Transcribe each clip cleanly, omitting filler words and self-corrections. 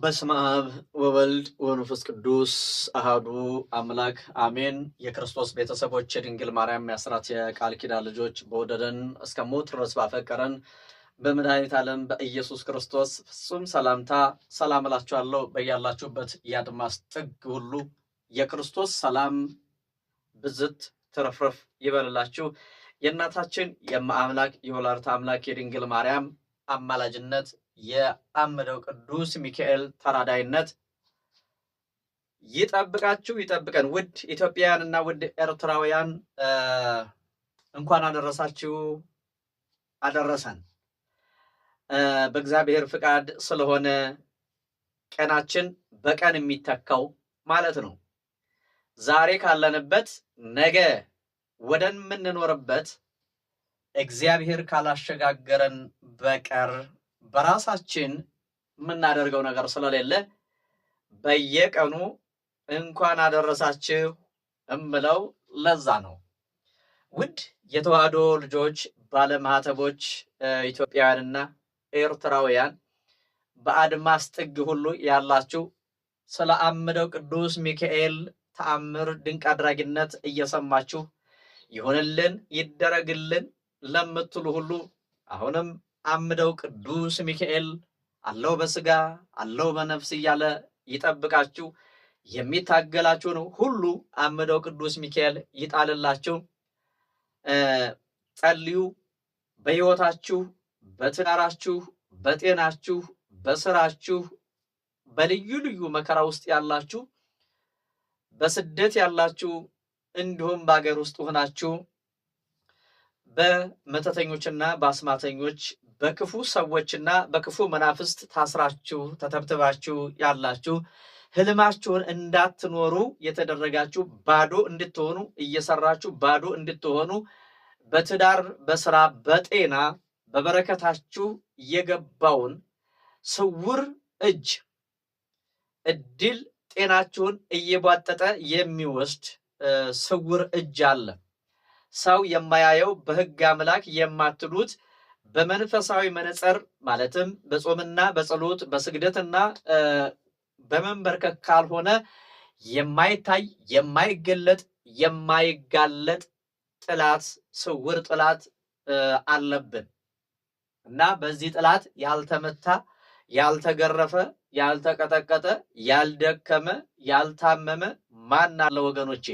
በስመ አብ ወወልድ ወመንፈስ ቅዱስ አሃዱ አምላክ አሜን። የክርስቶስ ቤተሰቦች የድንግል ማርያም የአስራት የቃል ኪዳን ልጆች በወደደን እስከ ሞት ድረስ ባፈቀረን በመድኃኒተ ዓለም በኢየሱስ ክርስቶስ ፍጹም ሰላምታ ሰላም እላችኋለሁ። በያላችሁበት የአድማስ ጥግ ሁሉ የክርስቶስ ሰላም ብዝት ትረፍረፍ ይበልላችሁ። የእናታችን የማምላክ የወላዲተ አምላክ የድንግል ማርያም አማላጅነት የአምደው ቅዱስ ሚካኤል ተራዳይነት ይጠብቃችሁ ይጠብቀን። ውድ ኢትዮጵያውያንና ውድ ኤርትራውያን እንኳን አደረሳችሁ አደረሰን። በእግዚአብሔር ፍቃድ ስለሆነ ቀናችን በቀን የሚተካው ማለት ነው። ዛሬ ካለንበት ነገ ወደምንኖርበት እግዚአብሔር ካላሸጋገረን በቀር በራሳችን የምናደርገው ነገር ስለሌለ በየቀኑ እንኳን አደረሳችሁ እምለው ለዛ ነው። ውድ የተዋህዶ ልጆች ባለማህተቦች ኢትዮጵያውያንና ኤርትራውያን በአድማስ ጥግ ሁሉ ያላችሁ ስለ አምደው ቅዱስ ሚካኤል ተአምር ድንቅ አድራጊነት እየሰማችሁ ይሁንልን ይደረግልን ለምትሉ ሁሉ አሁንም አምደው ቅዱስ ሚካኤል አለው በስጋ አለው በነፍስ እያለ ይጠብቃችሁ። የሚታገላችሁን ሁሉ አምደው ቅዱስ ሚካኤል ይጣልላችሁ። ጸልዩ። በሕይወታችሁ፣ በትዳራችሁ፣ በጤናችሁ፣ በስራችሁ፣ በልዩ ልዩ መከራ ውስጥ ያላችሁ፣ በስደት ያላችሁ፣ እንዲሁም በአገር ውስጥ ሆናችሁ በመተተኞችና በአስማተኞች በክፉ ሰዎችና በክፉ መናፍስት ታስራችሁ ተተብትባችሁ ያላችሁ፣ ህልማችሁን እንዳትኖሩ የተደረጋችሁ፣ ባዶ እንድትሆኑ እየሰራችሁ ባዶ እንድትሆኑ፣ በትዳር በስራ በጤና በበረከታችሁ የገባውን ስውር እጅ እድል ጤናችሁን እየቧጠጠ የሚወስድ ስውር እጅ አለ። ሰው የማያየው በሕግ አምላክ የማትሉት በመንፈሳዊ መነጽር ማለትም በጾምና በጸሎት በስግደትና በመንበርከክ ካልሆነ የማይታይ የማይገለጥ የማይጋለጥ ጥላት ስውር ጥላት አለብን እና በዚህ ጥላት ያልተመታ ያልተገረፈ ያልተቀጠቀጠ ያልደከመ ያልታመመ ማን አለ ወገኖቼ?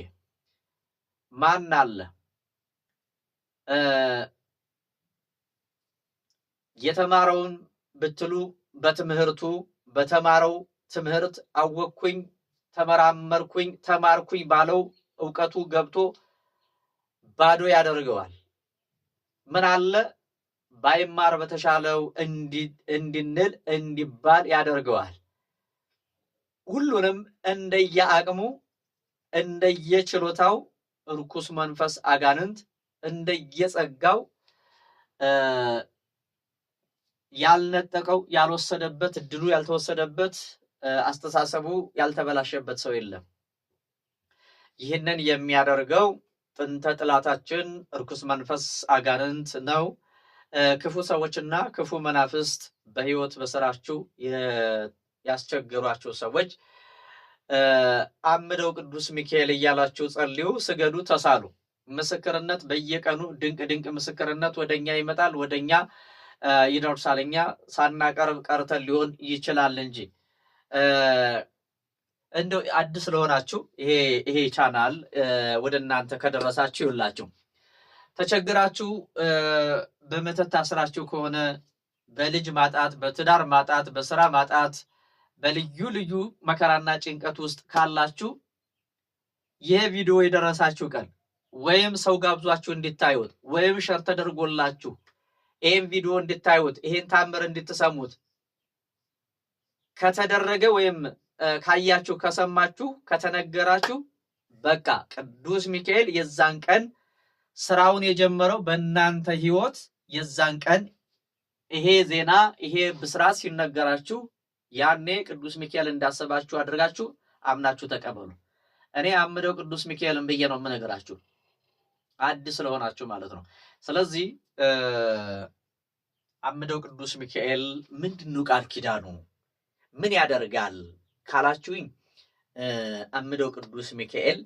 ማን አለ? የተማረውን ብትሉ በትምህርቱ በተማረው ትምህርት አወቅኩኝ ተመራመርኩኝ ተማርኩኝ ባለው ዕውቀቱ ገብቶ ባዶ ያደርገዋል። ምን አለ ባይማር በተሻለው እንድንል እንዲባል ያደርገዋል። ሁሉንም እንደየአቅሙ እንደየችሎታው ርኩስ መንፈስ አጋንንት እንደየጸጋው ያልነጠቀው ያልወሰደበት እድሉ ያልተወሰደበት አስተሳሰቡ ያልተበላሸበት ሰው የለም። ይህንን የሚያደርገው ጥንተ ጥላታችን ርኩስ መንፈስ አጋንንት ነው። ክፉ ሰዎችና ክፉ መናፍስት በሕይወት በስራችሁ ያስቸገሯችሁ ሰዎች አምደው ቅዱስ ሚካኤል እያላችሁ ጸልዩ፣ ስገዱ፣ ተሳሉ። ምስክርነት በየቀኑ ድንቅ ድንቅ ምስክርነት ወደኛ ይመጣል፣ ወደኛ ይደርሳል። እኛ ሳናቀርብ ቀርተን ሊሆን ይችላል እንጂ እንደው አዲስ ለሆናችሁ ይሄ ቻናል ወደ እናንተ ከደረሳችሁ ይውላችሁ ተቸግራችሁ በመተት ታስራችሁ ከሆነ በልጅ ማጣት፣ በትዳር ማጣት፣ በስራ ማጣት፣ በልዩ ልዩ መከራና ጭንቀት ውስጥ ካላችሁ ይሄ ቪዲዮ የደረሳችሁ ቀን ወይም ሰው ጋብዟችሁ እንድታዩት ወይም ሸር ተደርጎላችሁ ይሄን ቪዲዮ እንድታዩት ይሄን ታምር እንድትሰሙት ከተደረገ ወይም ካያችሁ ከሰማችሁ ከተነገራችሁ በቃ ቅዱስ ሚካኤል የዛን ቀን ስራውን የጀመረው በእናንተ ህይወት የዛን ቀን ይሄ ዜና ይሄ ብስራት ሲነገራችሁ ያኔ ቅዱስ ሚካኤል እንዳሰባችሁ አድርጋችሁ አምናችሁ ተቀበሉ። እኔ አምደው ቅዱስ ሚካኤልን ብዬ ነው የምነግራችሁ፣ አዲስ ስለሆናችሁ ማለት ነው። ስለዚህ አምደው ቅዱስ ሚካኤል ምንድነው ቃል ኪዳኑ? ምን ያደርጋል ካላችሁኝ አምደው ቅዱስ ሚካኤል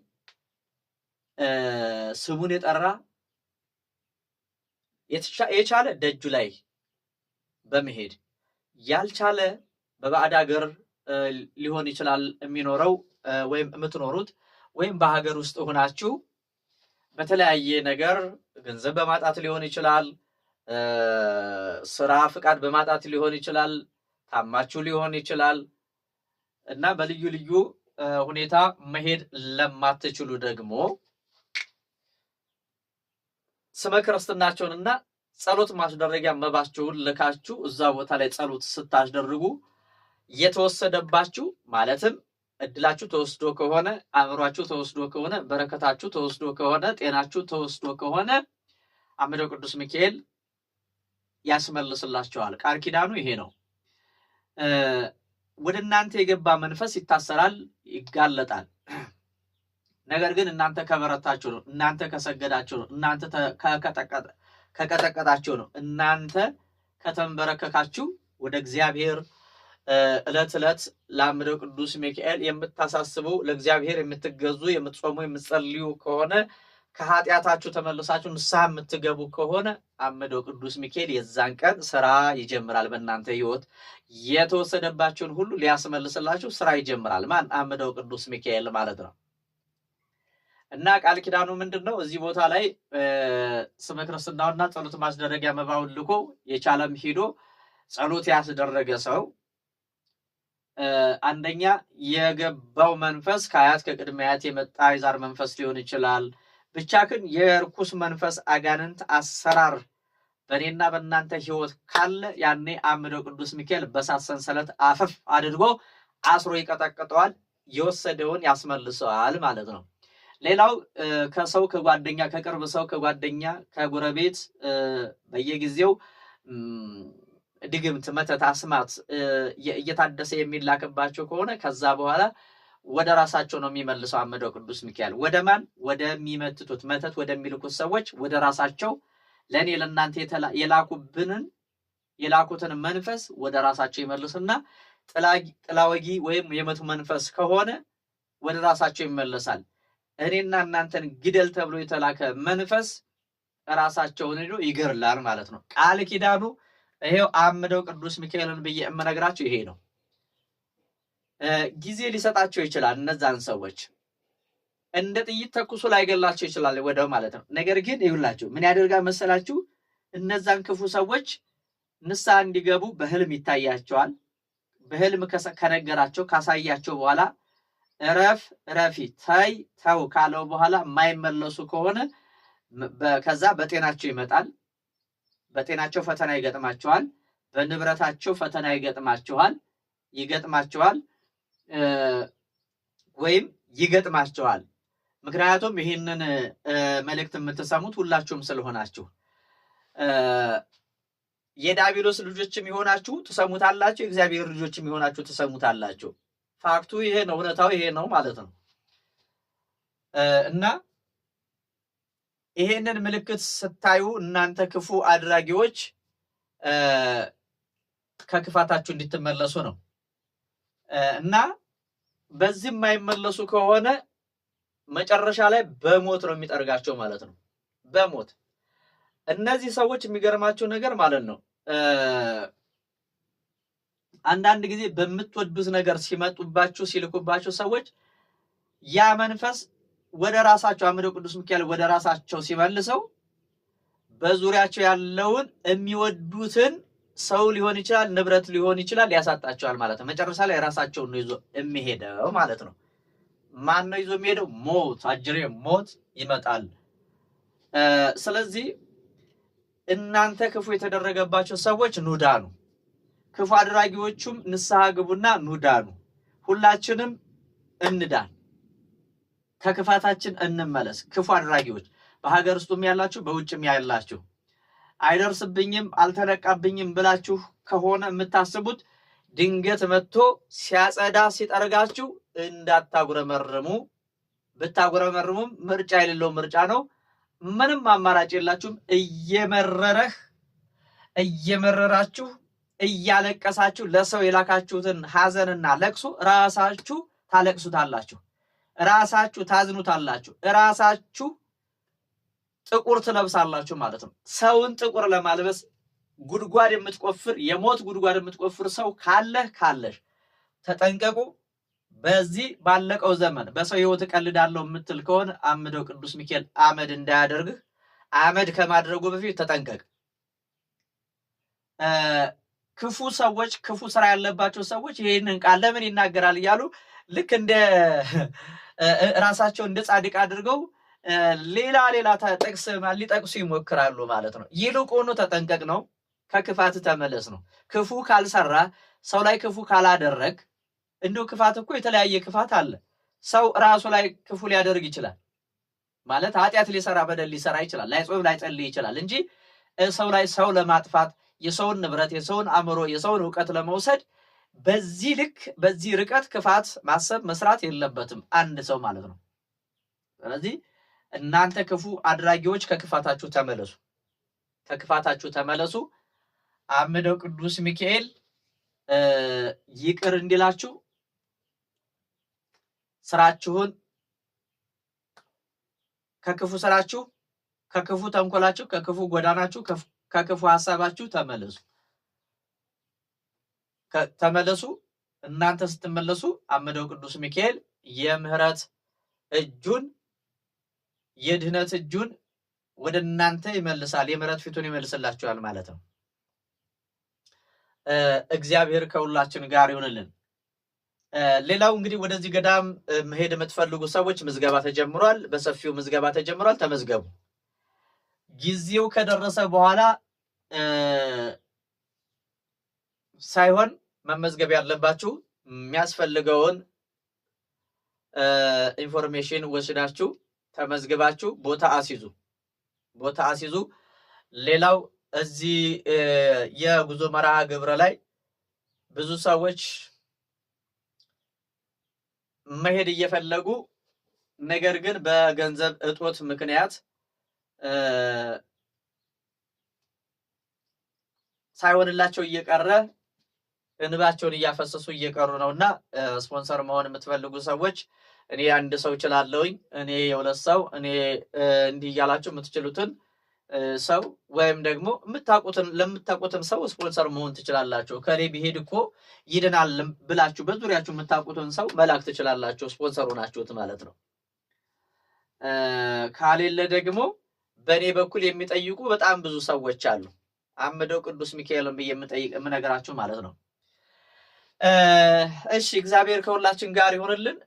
ስሙን የጠራ የቻለ ደጁ ላይ በመሄድ ያልቻለ በባዕድ ሀገር ሊሆን ይችላል የሚኖረው ወይም የምትኖሩት ወይም በሀገር ውስጥ ሆናችሁ በተለያየ ነገር ገንዘብ በማጣት ሊሆን ይችላል፣ ስራ ፍቃድ በማጣት ሊሆን ይችላል፣ ታማችሁ ሊሆን ይችላል እና በልዩ ልዩ ሁኔታ መሄድ ለማትችሉ ደግሞ ስመ ክርስትናቸውንና ጸሎት ማስደረጊያ መባችሁን ልካችሁ እዛ ቦታ ላይ ጸሎት ስታስደርጉ የተወሰደባችሁ ማለትም እድላችሁ ተወስዶ ከሆነ፣ አእምሯችሁ ተወስዶ ከሆነ፣ በረከታችሁ ተወስዶ ከሆነ፣ ጤናችሁ ተወስዶ ከሆነ አምደው ቅዱስ ሚካኤል ያስመልስላችኋል። ቃል ኪዳኑ ይሄ ነው። ወደ እናንተ የገባ መንፈስ ይታሰራል፣ ይጋለጣል። ነገር ግን እናንተ ከበረታችሁ ነው፣ እናንተ ከሰገዳችሁ ነው፣ እናንተ ከቀጠቀጣችሁ ነው፣ እናንተ ከተንበረከካችሁ ወደ እግዚአብሔር ዕለት ዕለት ለአምደው ቅዱስ ሚካኤል የምታሳስቡ ለእግዚአብሔር የምትገዙ የምትጾሙ የምትጸልዩ ከሆነ ከኃጢአታችሁ ተመልሳችሁ ንስሐ የምትገቡ ከሆነ አምደው ቅዱስ ሚካኤል የዛን ቀን ስራ ይጀምራል። በእናንተ ህይወት የተወሰደባችሁን ሁሉ ሊያስመልስላችሁ ስራ ይጀምራል። ማን? አምደው ቅዱስ ሚካኤል ማለት ነው። እና ቃል ኪዳኑ ምንድነው? እዚህ ቦታ ላይ ስመ ክርስትናውና ጸሎት ማስደረጊያ መባውን ልኮ የቻለም ሂዶ ጸሎት ያስደረገ ሰው አንደኛ የገባው መንፈስ ከአያት ከቅድመ አያት የመጣ የዛር መንፈስ ሊሆን ይችላል። ብቻ ግን የርኩስ መንፈስ አጋንንት አሰራር በእኔና በእናንተ ህይወት ካለ ያኔ አምደው ቅዱስ ሚካኤል በሳት ሰንሰለት አፈፍ አድርጎ አስሮ ይቀጠቅጠዋል፣ የወሰደውን ያስመልሰዋል ማለት ነው። ሌላው ከሰው ከጓደኛ ከቅርብ ሰው ከጓደኛ ከጎረቤት በየጊዜው ድግምት፣ መተት፣ አስማት እየታደሰ የሚላክባቸው ከሆነ ከዛ በኋላ ወደ ራሳቸው ነው የሚመልሰው አምደው ቅዱስ ሚካኤል። ወደ ማን? ወደሚመትቱት መተት ወደሚልኩት ሰዎች ወደ ራሳቸው ለእኔ ለእናንተ የላኩትን መንፈስ ወደ ራሳቸው ይመልስና ጥላወጊ ወይም የመቱ መንፈስ ከሆነ ወደ ራሳቸው ይመለሳል። እኔና እናንተን ግደል ተብሎ የተላከ መንፈስ ራሳቸውን ሄዶ ይገርላል ማለት ነው። ቃል ኪዳኑ ይሄው አምደው ቅዱስ ሚካኤልን ብዬ የምነግራችሁ ይሄ ነው። ጊዜ ሊሰጣቸው ይችላል። እነዛን ሰዎች እንደ ጥይት ተኩሶ ላይገላቸው ይችላል ወደው ማለት ነው። ነገር ግን ይሁላችሁ ምን ያደርጋል መሰላችሁ? እነዛን ክፉ ሰዎች ንስሐ እንዲገቡ በህልም ይታያቸዋል። በህልም ከነገራቸው ካሳያቸው በኋላ እረፊ ተይ ተው ካለው በኋላ የማይመለሱ ከሆነ ከዛ በጤናቸው ይመጣል። በጤናቸው ፈተና ይገጥማቸዋል። በንብረታቸው ፈተና ይገጥማቸዋል ወይም ይገጥማቸዋል። ምክንያቱም ይህንን መልእክት የምትሰሙት ሁላችሁም ስለሆናችሁ የዲያብሎስ ልጆችም ይሆናችሁ ትሰሙታላችሁ፣ የእግዚአብሔር ልጆችም ይሆናችሁ ትሰሙታላችሁ። ፋክቱ ይሄ ነው፣ እውነታው ይሄ ነው ማለት ነው። እና ይሄንን ምልክት ስታዩ እናንተ ክፉ አድራጊዎች ከክፋታችሁ እንድትመለሱ ነው። እና በዚህ የማይመለሱ ከሆነ መጨረሻ ላይ በሞት ነው የሚጠርጋቸው ማለት ነው። በሞት እነዚህ ሰዎች የሚገርማቸው ነገር ማለት ነው አንዳንድ ጊዜ በምትወዱት ነገር ሲመጡባችሁ ሲልኩባችሁ ሰዎች ያ መንፈስ ወደ ራሳቸው አምደው ቅዱስ ሚካኤል ወደ ራሳቸው ሲመልሰው በዙሪያቸው ያለውን የሚወዱትን ሰው ሊሆን ይችላል፣ ንብረት ሊሆን ይችላል ያሳጣቸዋል ማለት ነው። መጨረሻ ላይ ራሳቸውን ነው ይዞ የሚሄደው ማለት ነው። ማን ነው ይዞ የሚሄደው? ሞት፣ አጅሬ ሞት ይመጣል። ስለዚህ እናንተ ክፉ የተደረገባቸው ሰዎች ኑዳኑ፣ ክፉ አድራጊዎቹም ንስሐ ግቡና ኑዳኑ። ሁላችንም እንዳን፣ ከክፋታችን እንመለስ። ክፉ አድራጊዎች በሀገር ውስጥም ያላችሁ በውጭም ያላችሁ አይደርስብኝም አልተነቃብኝም ብላችሁ ከሆነ የምታስቡት ድንገት መጥቶ ሲያጸዳ ሲጠርጋችሁ እንዳታጉረመርሙ። ብታጉረመርሙም ምርጫ የሌለው ምርጫ ነው። ምንም አማራጭ የላችሁም። እየመረራችሁ እያለቀሳችሁ ለሰው የላካችሁትን ሐዘንና ለቅሶ ራሳችሁ ታለቅሱታላችሁ፣ ራሳችሁ ታዝኑታላችሁ፣ ራሳችሁ ጥቁር ትለብሳላችሁ ማለት ነው። ሰውን ጥቁር ለማልበስ ጉድጓድ የምትቆፍር የሞት ጉድጓድ የምትቆፍር ሰው ካለሽ ተጠንቀቁ። በዚህ ባለቀው ዘመን በሰው ሕይወት እቀልዳለሁ የምትል ከሆነ አምደው ቅዱስ ሚካኤል አመድ እንዳያደርግህ። አመድ ከማድረጉ በፊት ተጠንቀቅ። ክፉ ሰዎች፣ ክፉ ስራ ያለባቸው ሰዎች ይህንን ቃል ለምን ይናገራል እያሉ ልክ እንደ ራሳቸው እንደ ጻድቅ አድርገው ሌላ ጥቅስ ሊጠቅሱ ይሞክራሉ ማለት ነው። ይልቁኑ ተጠንቀቅ ነው፣ ከክፋት ተመለስ ነው። ክፉ ካልሰራ ሰው ላይ ክፉ ካላደረግ፣ እንዲሁ ክፋት እኮ የተለያየ ክፋት አለ። ሰው ራሱ ላይ ክፉ ሊያደርግ ይችላል ማለት ኃጢአት ሊሰራ በደል ሊሰራ ይችላል፣ ላይጾም ላይጸልይ ይችላል እንጂ ሰው ላይ ሰው ለማጥፋት የሰውን ንብረት የሰውን አእምሮ የሰውን እውቀት ለመውሰድ በዚህ ልክ በዚህ ርቀት ክፋት ማሰብ መስራት የለበትም አንድ ሰው ማለት ነው። ስለዚህ እናንተ ክፉ አድራጊዎች ከክፋታችሁ ተመለሱ፣ ከክፋታችሁ ተመለሱ። አምደው ቅዱስ ሚካኤል ይቅር እንዲላችሁ ስራችሁን ከክፉ ስራችሁ፣ ከክፉ ተንኮላችሁ፣ ከክፉ ጎዳናችሁ፣ ከክፉ ሐሳባችሁ ተመለሱ። እናንተ ስትመለሱ አምደው ቅዱስ ሚካኤል የምህረት እጁን የድህነት እጁን ወደ እናንተ ይመልሳል፣ የምህረት ፊቱን ይመልስላችኋል ማለት ነው። እግዚአብሔር ከሁላችን ጋር ይሁንልን። ሌላው እንግዲህ ወደዚህ ገዳም መሄድ የምትፈልጉ ሰዎች ምዝገባ ተጀምሯል፣ በሰፊው ምዝገባ ተጀምሯል። ተመዝገቡ። ጊዜው ከደረሰ በኋላ ሳይሆን መመዝገብ ያለባችሁ የሚያስፈልገውን ኢንፎርሜሽን ወስዳችሁ ተመዝግባችሁ ቦታ አስይዙ። ሌላው እዚህ የጉዞ መርሃ ግብር ላይ ብዙ ሰዎች መሄድ እየፈለጉ ነገር ግን በገንዘብ እጦት ምክንያት ሳይሆንላቸው እየቀረ እንባቸውን እያፈሰሱ እየቀሩ ነውና ስፖንሰር መሆን የምትፈልጉ ሰዎች እኔ አንድ ሰው እችላለሁኝ፣ እኔ የሁለት ሰው፣ እኔ እንዲህ እያላችሁ የምትችሉትን ሰው ወይም ደግሞ ለምታውቁትም ሰው ስፖንሰር መሆን ትችላላችሁ። ከኔ ቢሄድ እኮ ይድናል ብላችሁ በዙሪያችሁ የምታውቁትን ሰው መላክ ትችላላችሁ። ስፖንሰሩ ናችሁት ማለት ነው። ካሌለ ደግሞ በእኔ በኩል የሚጠይቁ በጣም ብዙ ሰዎች አሉ። አምደው ቅዱስ ሚካኤልን ብዬ የምነግራችሁ ማለት ነው። እሺ፣ እግዚአብሔር ከሁላችን ጋር ይሆንልን።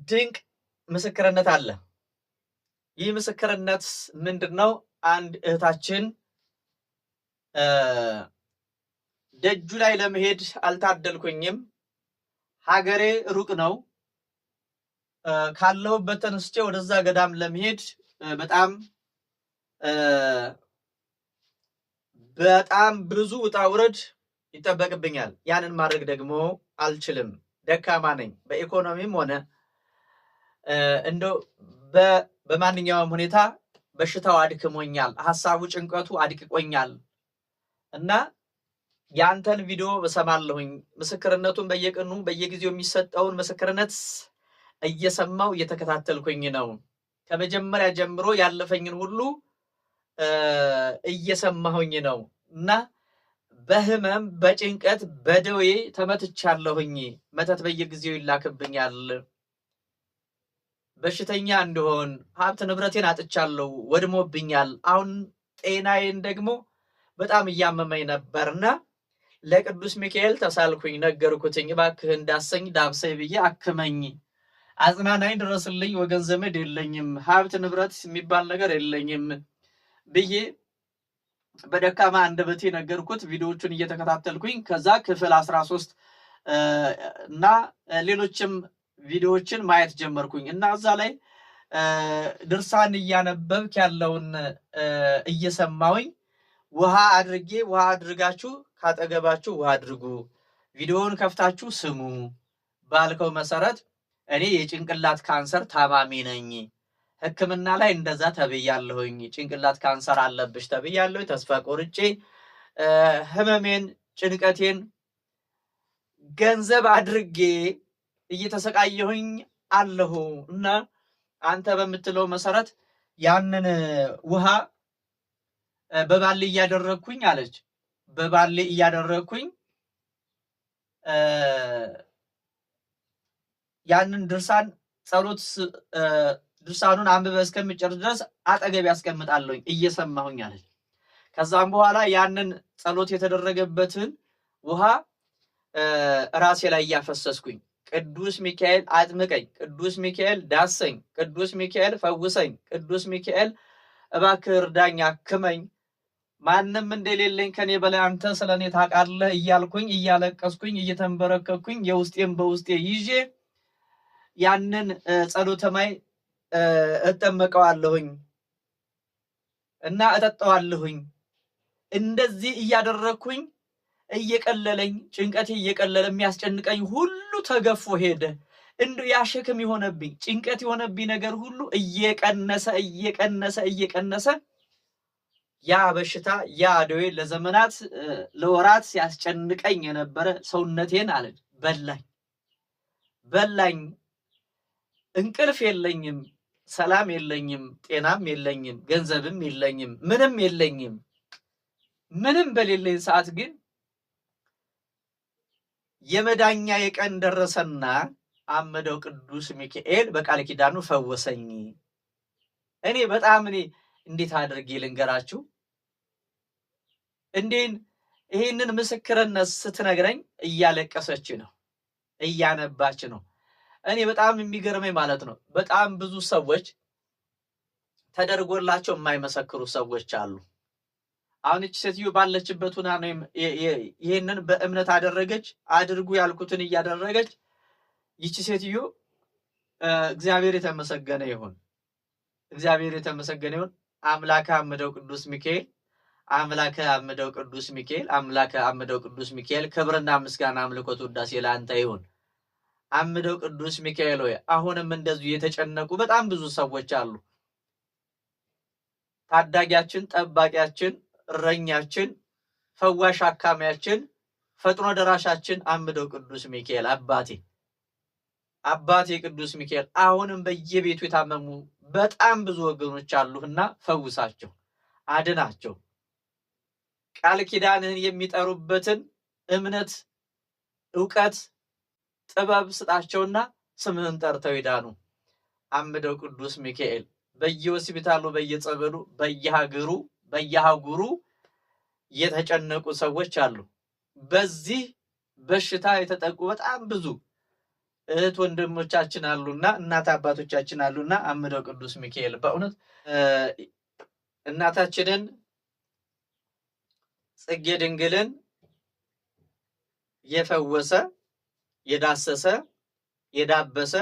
ድንቅ ምስክርነት አለ። ይህ ምስክርነት ምንድን ነው? አንድ እህታችን ደጁ ላይ ለመሄድ አልታደልኩኝም፣ ሀገሬ ሩቅ ነው፣ ካለሁበት ተነስቼ ወደዛ ገዳም ለመሄድ በጣም ብዙ ውጣ ውረድ ይጠበቅብኛል። ያንን ማድረግ ደግሞ አልችልም፣ ደካማ ነኝ። በኢኮኖሚም ሆነ እንደው በማንኛውም ሁኔታ በሽታው አድክሞኛል፣ ሐሳቡ ጭንቀቱ አድቅቆኛል እና ያንተን ቪዲዮ እሰማለሁኝ፣ ምስክርነቱን በየቀኑ በየጊዜው የሚሰጠውን ምስክርነት እየሰማው እየተከታተልኩኝ ነው። ከመጀመሪያ ጀምሮ ያለፈኝን ሁሉ እየሰማሁኝ ነው እና በህመም በጭንቀት በደዌ ተመትቻለሁኝ። መተት በየጊዜው ይላክብኛል፣ በሽተኛ እንደሆን፣ ሀብት ንብረቴን አጥቻለሁ፣ ወድሞብኛል። አሁን ጤናዬን ደግሞ በጣም እያመመኝ ነበርና ለቅዱስ ሚካኤል ተሳልኩኝ፣ ነገርኩትኝ። እባክህ እንዳሰኝ ዳብሰኝ ብዬ አክመኝ፣ አጽናናኝ፣ ድረስልኝ፣ ወገን ዘመድ የለኝም፣ ሀብት ንብረት የሚባል ነገር የለኝም ብዬ በደካማ አንደበቴ ነገርኩት። ቪዲዮዎቹን እየተከታተልኩኝ ከዛ ክፍል 13 እና ሌሎችም ቪዲዮዎችን ማየት ጀመርኩኝ እና እዛ ላይ ድርሳን እያነበብክ ያለውን እየሰማውኝ ውሃ አድርጋችሁ ካጠገባችሁ ውሃ አድርጉ፣ ቪዲዮውን ከፍታችሁ ስሙ ባልከው መሰረት እኔ የጭንቅላት ካንሰር ታማሚ ነኝ፣ ሕክምና ላይ እንደዛ ተብያለሁኝ። ጭንቅላት ካንሰር አለብሽ ተብያለሁኝ። ተስፋ ቆርጬ ህመሜን ጭንቀቴን ገንዘብ አድርጌ እየተሰቃየሁኝ አለሁ እና አንተ በምትለው መሰረት ያንን ውሃ በባሊ እያደረግኩኝ አለች። በባሊ እያደረግኩኝ ያንን ድርሳን ጸሎት ድርሳኑን አንብበ እስከምጨርስ ድረስ አጠገብ ያስቀምጣለሁኝ እየሰማሁኝ አለች። ከዛም በኋላ ያንን ጸሎት የተደረገበትን ውሃ ራሴ ላይ እያፈሰስኩኝ ቅዱስ ሚካኤል አጥምቀኝ፣ ቅዱስ ሚካኤል ዳሰኝ፣ ቅዱስ ሚካኤል ፈውሰኝ፣ ቅዱስ ሚካኤል እባክህ እርዳኝ፣ አክመኝ፣ ማንም እንደሌለኝ ከኔ በላይ አንተ ስለኔ ታውቃለህ እያልኩኝ እያለቀስኩኝ እየተንበረከኩኝ የውስጤን በውስጤ ይዤ ያንን ጸሎተ ማይ እጠመቀዋለሁኝ እና እጠጣዋለሁኝ። እንደዚህ እያደረግኩኝ እየቀለለኝ ጭንቀቴ እየቀለለ የሚያስጨንቀኝ ሁሉ ተገፎ ሄደ። እንዲሁ ያሸክም የሆነብኝ ጭንቀት የሆነብኝ ነገር ሁሉ እየቀነሰ እየቀነሰ እየቀነሰ ያ በሽታ ያ ደዌ ለዘመናት ለወራት ሲያስጨንቀኝ የነበረ ሰውነቴን አለች በላኝ። እንቅልፍ የለኝም፣ ሰላም የለኝም፣ ጤናም የለኝም፣ ገንዘብም የለኝም፣ ምንም የለኝም። ምንም በሌለኝ ሰዓት ግን የመዳኛ የቀን ደረሰና አመደው ቅዱስ ሚካኤል በቃል ኪዳኑ ፈወሰኝ። እኔ እንዴት አድርጌ ልንገራችሁ? ይህንን ምስክርነት ስትነግረኝ እያለቀሰች ነው፣ እያነባች ነው። እኔ በጣም የሚገርመኝ ማለት ነው፣ በጣም ብዙ ሰዎች ተደርጎላቸው የማይመሰክሩ ሰዎች አሉ። አሁን እቺ ሴትዮ ባለችበት ሆና ነው ይሄንን በእምነት አደረገች። አድርጉ ያልኩትን እያደረገች ይቺ ሴትዮ እግዚአብሔር የተመሰገነ ይሁን፣ እግዚአብሔር የተመሰገነ ይሁን። አምላከ አምደው ቅዱስ ሚካኤል፣ አምላከ አምደው ቅዱስ ሚካኤል፣ አምላከ አምደው ቅዱስ ሚካኤል፣ ክብርና ምስጋና አምልኮት ውዳሴ ለአንተ ይሁን። አምደው ቅዱስ ሚካኤል ሆይ አሁንም እንደዚሁ የተጨነቁ በጣም ብዙ ሰዎች አሉ። ታዳጊያችን፣ ጠባቂያችን፣ እረኛችን፣ ፈዋሽ አካሚያችን፣ ፈጥኖ ደራሻችን አምደው ቅዱስ ሚካኤል አባቴ ቅዱስ ሚካኤል አሁንም በየቤቱ የታመሙ በጣም ብዙ ወገኖች አሉና ፈውሳቸው፣ አድናቸው። ቃል ኪዳንህን የሚጠሩበትን እምነት፣ ዕውቀት፣ ጥበብ ስጣቸውና ስምህን ጠርተው ይዳኑ። አምደው ቅዱስ ሚካኤል በየሆስፒታሉ፣ በየጸበሉ፣ በየሀገሩ የተጨነቁ ሰዎች አሉ። በዚህ በሽታ የተጠቁ በጣም ብዙ እህት ወንድሞቻችን አሉና እናት አባቶቻችን አሉና አምደው ቅዱስ ሚካኤል በእውነት እናታችንን ጽጌ ድንግልን የፈወሰ የዳሰሰ የዳበሰ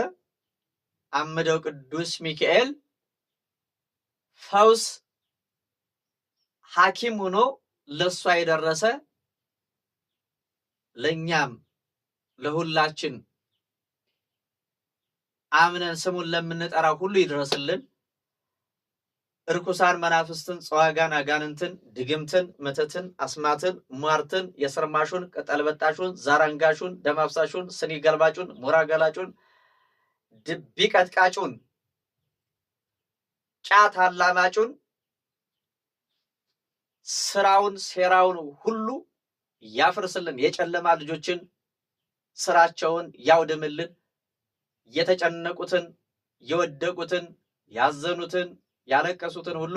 አምደው ቅዱስ ሚካኤል ፈውስ ሐኪም ሆኖ ለሷ የደረሰ ለኛም ለሁላችን አምነን ስሙን ለምንጠራው ሁሉ ይድረስልን። እርኩሳን መናፍስትን፣ ጸዋጋን፣ አጋንንትን፣ ድግምትን፣ መተትን፣ አስማትን፣ ሟርትን፣ የሰርማሹን፣ ቅጠልበጣሹን፣ ዛራንጋሹን፣ ደማፍሳሹን፣ ስኒ ገልባጩን፣ ሞራ ገላጩን፣ ድቢ ቀጥቃጩን፣ ጫት አላማጩን ስራውን ሴራውን ሁሉ ያፍርስልን። የጨለማ ልጆችን ስራቸውን ያውድምልን። የተጨነቁትን፣ የወደቁትን፣ ያዘኑትን፣ ያለቀሱትን ሁሉ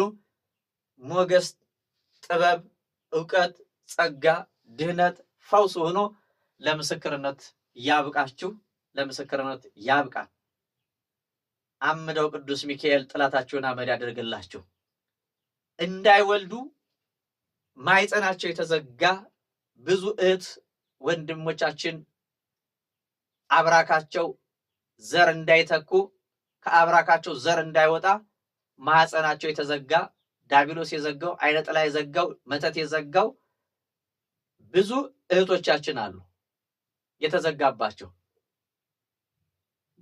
ሞገስ፣ ጥበብ፣ ዕውቀት፣ ጸጋ፣ ድህነት፣ ፈውስ ሆኖ ለምስክርነት ያብቃችሁ፣ ለምስክርነት ያብቃል። አምደው ቅዱስ ሚካኤል ጥላታችሁን አመድ ያደርግላችሁ። እንዳይወልዱ ማይጸናቸው የተዘጋ ብዙ እህት ወንድሞቻችን አብራካቸው ዘር እንዳይተኩ ከአብራካቸው ዘር እንዳይወጣ ማህፀናቸው የተዘጋ ዳቢሎስ የዘጋው አይነ ጥላ የዘጋው መተት የዘጋው ብዙ እህቶቻችን አሉ የተዘጋባቸው።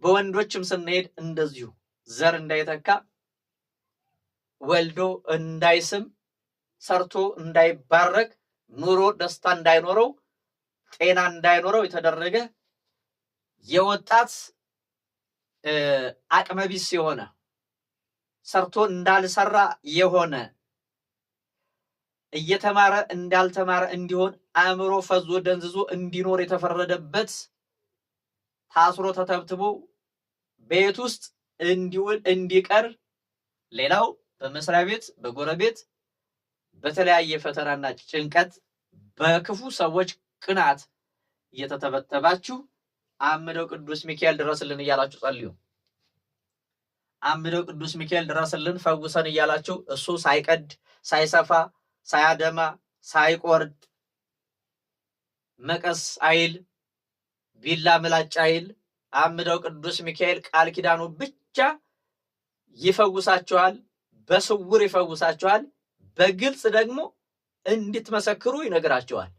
በወንዶችም ስንሄድ እንደዚሁ ዘር እንዳይተካ ወልዶ እንዳይስም ሰርቶ እንዳይባረክ ኑሮ ደስታ እንዳይኖረው ጤና እንዳይኖረው የተደረገ የወጣት አቅመቢስ የሆነ ሰርቶ እንዳልሰራ የሆነ እየተማረ እንዳልተማረ እንዲሆን አእምሮ ፈዞ ደንዝዞ እንዲኖር የተፈረደበት ታስሮ ተተብትቦ ቤት ውስጥ እንዲውል እንዲቀር ሌላው በመስሪያ ቤት በጎረቤት በተለያየ ፈተናና ጭንቀት በክፉ ሰዎች ቅናት እየተተበተባችሁ አምደው ቅዱስ ሚካኤል ድረስልን እያላችሁ ጸልዩ። አምደው ቅዱስ ሚካኤል ድረስልን ፈውሰን እያላችሁ እሱ ሳይቀድ ሳይሰፋ ሳያደማ ሳይቆርጥ መቀስ አይል ቢላ ምላጭ አይል አምደው ቅዱስ ሚካኤል ቃል ኪዳኑ ብቻ ይፈውሳችኋል። በስውር ይፈውሳችኋል። በግልጽ ደግሞ እንድትመሰክሩ ይነግራችኋል።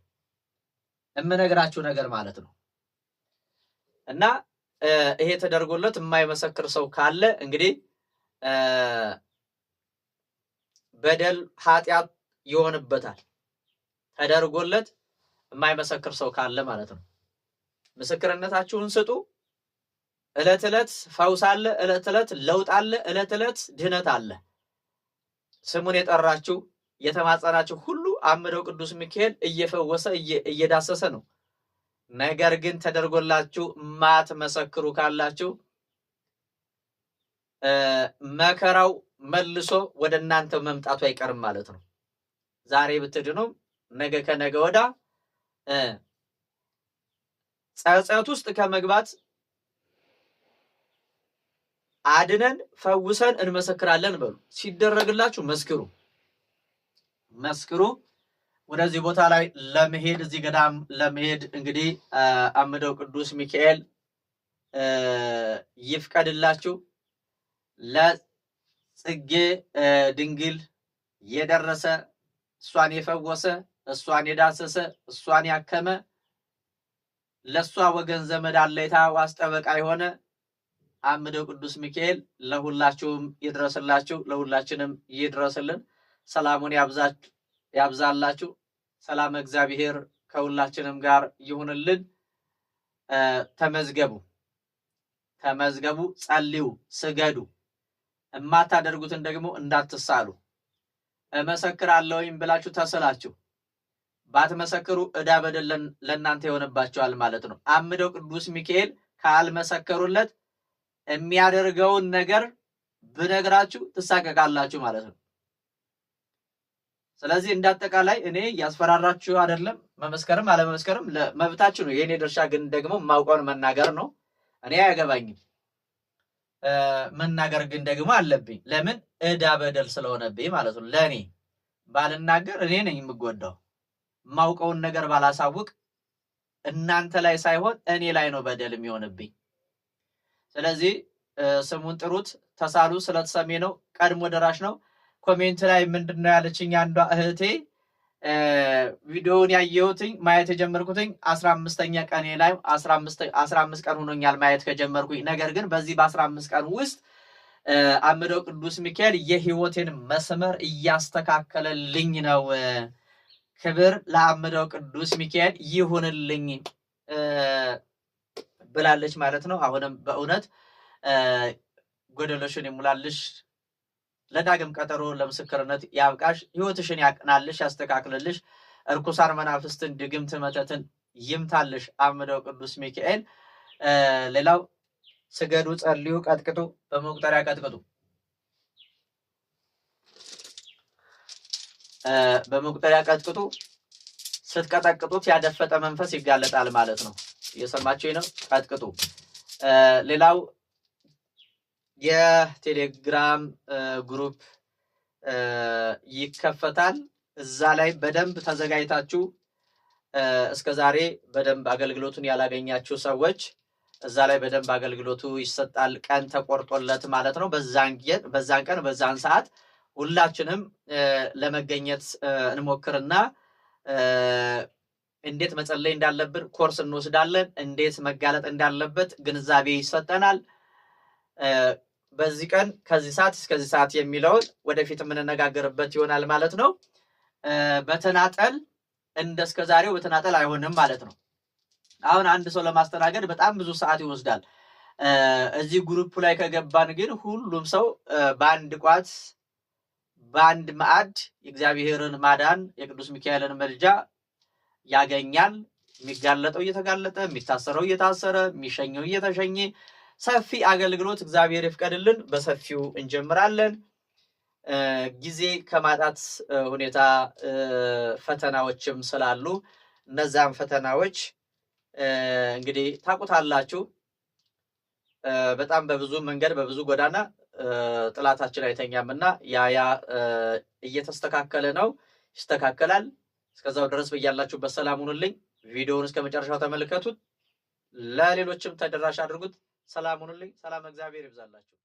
እምነግራችሁ ነገር ማለት ነው። እና ይሄ ተደርጎለት የማይመሰክር ሰው ካለ እንግዲህ በደል ኃጢአት ይሆንበታል። ተደርጎለት የማይመሰክር ሰው ካለ ማለት ነው። ምስክርነታችሁን ስጡ። ዕለት ዕለት ፈውስ አለ፣ ዕለት ዕለት ለውጥ አለ፣ ዕለት ዕለት ድህነት አለ። ስሙን የጠራችሁ የተማጸናችሁ ሁሉ አምደው ቅዱስ ሚካኤል እየፈወሰ እየዳሰሰ ነው። ነገር ግን ተደርጎላችሁ ማትመሰክሩ ካላችሁ መከራው መልሶ ወደ እናንተ መምጣቱ አይቀርም ማለት ነው። ዛሬ ብትድኑም ነገ ከነገ ወዳ ጸጸት ውስጥ ከመግባት አድነን ፈውሰን እንመሰክራለን በሉ። ሲደረግላችሁ መስክሩ መስክሩ። ወደዚህ ቦታ ላይ ለመሄድ እዚህ ገዳም ለመሄድ እንግዲህ አምደው ቅዱስ ሚካኤል ይፍቀድላችሁ። ለጽጌ ድንግል የደረሰ እሷን የፈወሰ እሷን የዳሰሰ እሷን ያከመ ለሷ ወገን ዘመድ አለይታ ዋስ ጠበቃ የሆነ አምደው ቅዱስ ሚካኤል ለሁላችሁም ይድረስላችሁ፣ ለሁላችንም ይድረስልን። ሰላሙን ያብዛላችሁ። ሰላም እግዚአብሔር ከሁላችንም ጋር ይሁንልን። ተመዝገቡ፣ ጸልዩ፣ ስገዱ። የማታደርጉትን ደግሞ እንዳትሳሉ። እመሰክራለሁኝ ብላችሁ ተስላችሁ ባትመሰክሩ ዕዳ በደል ለእናንተ ይሆንባችኋል ማለት ነው። አምደው ቅዱስ ሚካኤል ካልመሰከሩለት የሚያደርገውን ነገር ብነግራችሁ ትሳቀቃላችሁ ማለት ነው። ስለዚህ እንዳጠቃላይ እኔ ያስፈራራችሁ አይደለም። መመስከርም አለመመስከርም መብታችሁ ነው። የኔ ድርሻ ግን ደግሞ ማውቀውን መናገር ነው። እኔ አያገባኝም። መናገር ግን ደግሞ አለብኝ። ለምን? ዕዳ በደል ስለሆነብኝ ማለት ነው። ለእኔ ባልናገር እኔ ነኝ የምጎዳው። ማውቀውን ነገር ባላሳውቅ እናንተ ላይ ሳይሆን እኔ ላይ ነው በደል የሚሆንብኝ። ስለዚህ ስሙን ጥሩት፣ ተሳሉ። ስለተሰሜ ነው፣ ቀድሞ ደራሽ ነው። ኮሜንት ላይ ምንድነው ያለችኝ አንዷ እህቴ ቪዲዮውን ያየሁትኝ ማየት የጀመርኩትኝ 15ኛ ቀኔ ላይ 15 ቀን ሆኖኛል ማየት ከጀመርኩኝ። ነገር ግን በዚህ በ15 ቀን ውስጥ አምደው ቅዱስ ሚካኤል የህይወቴን መስመር እያስተካከለልኝ ነው። ክብር ለአምደው ቅዱስ ሚካኤል ይሁንልኝ ብላለች ማለት ነው። አሁንም በእውነት ጎደሎሽን ይሙላልሽ፣ ለዳግም ቀጠሮ ለምስክርነት ያብቃሽ፣ ህይወትሽን ያቅናልሽ፣ ያስተካክልልሽ፣ እርኩሳን መናፍስትን ድግምት መተትን ይምታልሽ አምደው ቅዱስ ሚካኤል። ሌላው ስገዱ፣ ጸልዩ፣ ቀጥቅጡ፣ በመቁጠሪያ ቀጥቅጡ። በመቁጠሪያ ቀጥቅጡ። ስትቀጠቅጡት ያደፈጠ መንፈስ ይጋለጣል ማለት ነው። እየሰማችሁኝ ነው? ቀጥቅጡ። ሌላው የቴሌግራም ግሩፕ ይከፈታል። እዛ ላይ በደንብ ተዘጋጅታችሁ እስከዛሬ በደንብ አገልግሎቱን ያላገኛችሁ ሰዎች እዛ ላይ በደንብ አገልግሎቱ ይሰጣል። ቀን ተቆርጦለት ማለት ነው። በዛን ቀን በዛን ሰዓት ሁላችንም ለመገኘት እንሞክርና እንዴት መጸለይ እንዳለብን ኮርስ እንወስዳለን። እንዴት መጋለጥ እንዳለበት ግንዛቤ ይሰጠናል። በዚህ ቀን ከዚህ ሰዓት እስከዚህ ሰዓት የሚለውን ወደፊት የምንነጋገርበት ይሆናል ማለት ነው። በተናጠል እንደስከዛሬው በተናጠል አይሆንም ማለት ነው። አሁን አንድ ሰው ለማስተናገድ በጣም ብዙ ሰዓት ይወስዳል። እዚህ ግሩፕ ላይ ከገባን ግን ሁሉም ሰው በአንድ ቋት በአንድ ማዕድ የእግዚአብሔርን ማዳን የቅዱስ ሚካኤልን መልጃ ያገኛል። የሚጋለጠው እየተጋለጠ፣ የሚታሰረው እየታሰረ፣ የሚሸኘው እየተሸኘ ሰፊ አገልግሎት እግዚአብሔር ይፍቀድልን። በሰፊው እንጀምራለን። ጊዜ ከማጣት ሁኔታ ፈተናዎችም ስላሉ እነዛም ፈተናዎች እንግዲህ ታውቁታላችሁ። በጣም በብዙ መንገድ በብዙ ጎዳና ጥላታችን አይተኛምና ያ እየተስተካከለ ነው፣ ይስተካከላል። እስከዛው ድረስ በያላችሁበት ሰላም ሁኑልኝ። ቪዲዮውን እስከ መጨረሻው ተመልከቱት፣ ለሌሎችም ተደራሽ አድርጉት። ሰላም ሁኑልኝ። ሰላም እግዚአብሔር ይብዛላችሁ።